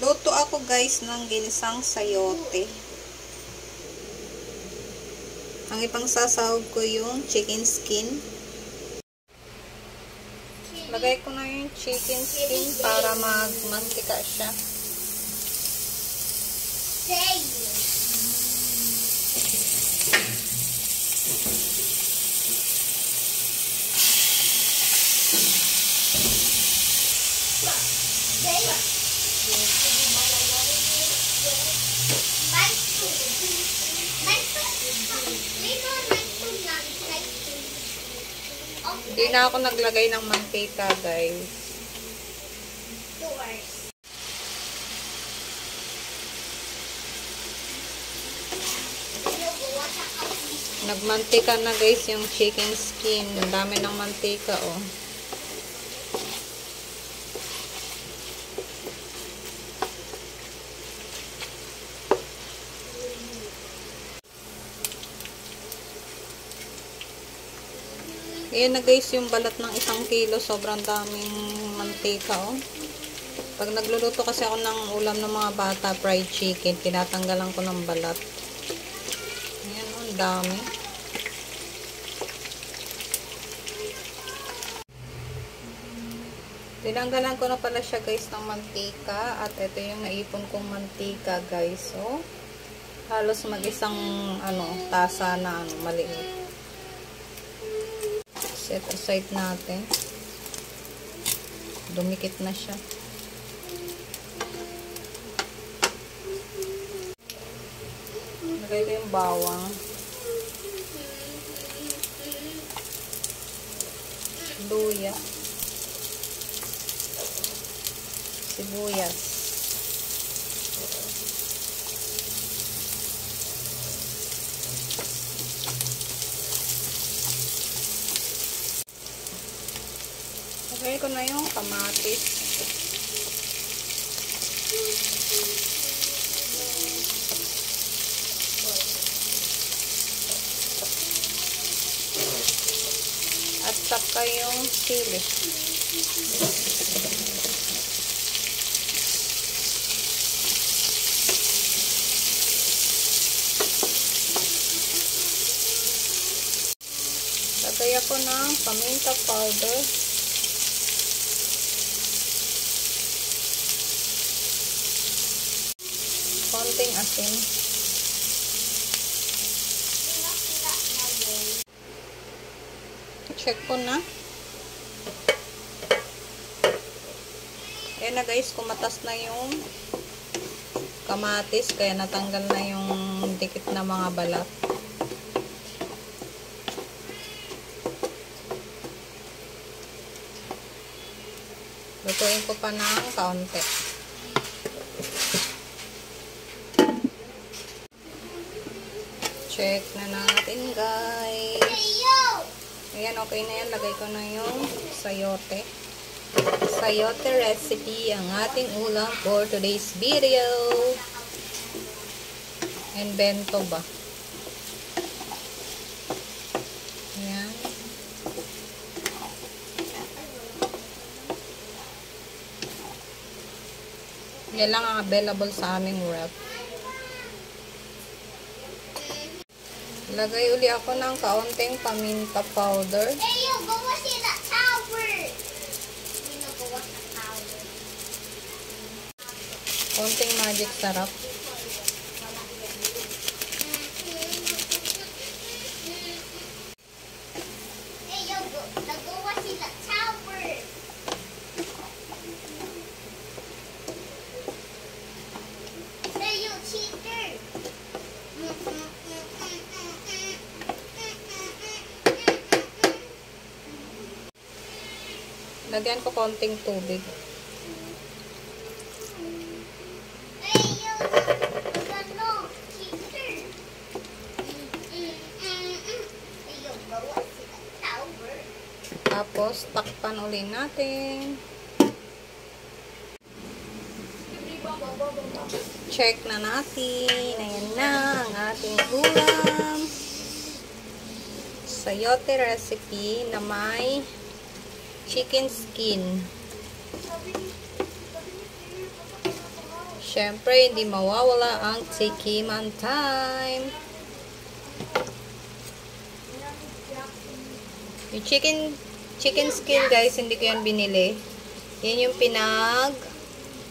Luto ako guys ng ginisang sayote. Ang ipang sasahog ko yung chicken skin. Lagay ko na yung chicken skin para magmantika siya. Hindi na ako naglagay ng mantika, guys. Nagmantika na guys yung chicken skin. Ang dami ng mantika, oh. Ayan na guys yung balat ng 1 kilo. Sobrang daming mantika, oh. Pag nagluluto kasi ako ng ulam ng mga bata, fried chicken, tinatanggalan ko ng balat. Ayan, oh, ang dami. Tinanggalan ko na pala siya guys ng mantika. At ito yung naipon kong mantika guys. Oh. Halos mag-isang tasa na maliit. Set aside natin. Dumikit na siya. Lagay ko yung bawang. Luya. Sibuyas. Lagay ko na yung kamatis. At saka yung sili. Lagay ako ng paminta powder. Konting asin. Check ko na. Ayan na guys, kumatas na yung kamatis, kaya natanggal na yung dikit na mga balat. Lutuin ko pa ng kaunti. Check na natin guys. Ayan, okay na yan. Lagay ko na yung sayote. Sayote recipe ang ating ulam for today's video. And bento ba? Ayan. Yan lang ang available sa aming wrap. Lagay uli ako ng kaunting paminta powder. Kaunting magic sarap. Lagyan ko konting tubig. Tapos, takpan ulit natin. Check na natin. Ayan na ang ating ulam. Sayote recipe na may chicken skin. Siyempre, hindi mawawala ang tikiman time. Yung chicken skin, guys, hindi ko yan binili. Yan yung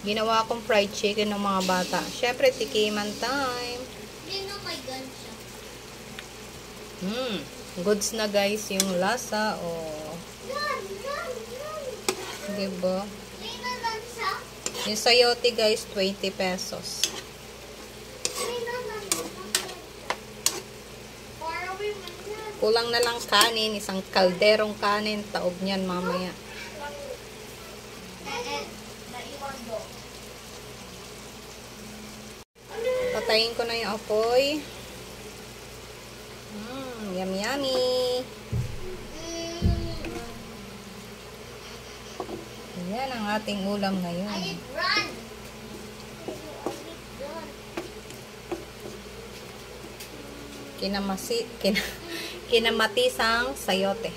ginawa kong fried chicken ng mga bata. Siyempre, tikiman time. Goods na, guys, yung lasa. Oh. Diba? Yung sayote, guys, 20 pesos. Kulang na lang kanin. Isang kalderong kanin. Taob niyan mamaya. Patayin ko na yung apoy. Yummy, yummy. Yan ang ating ulam ngayon. Kinamatisang sayote.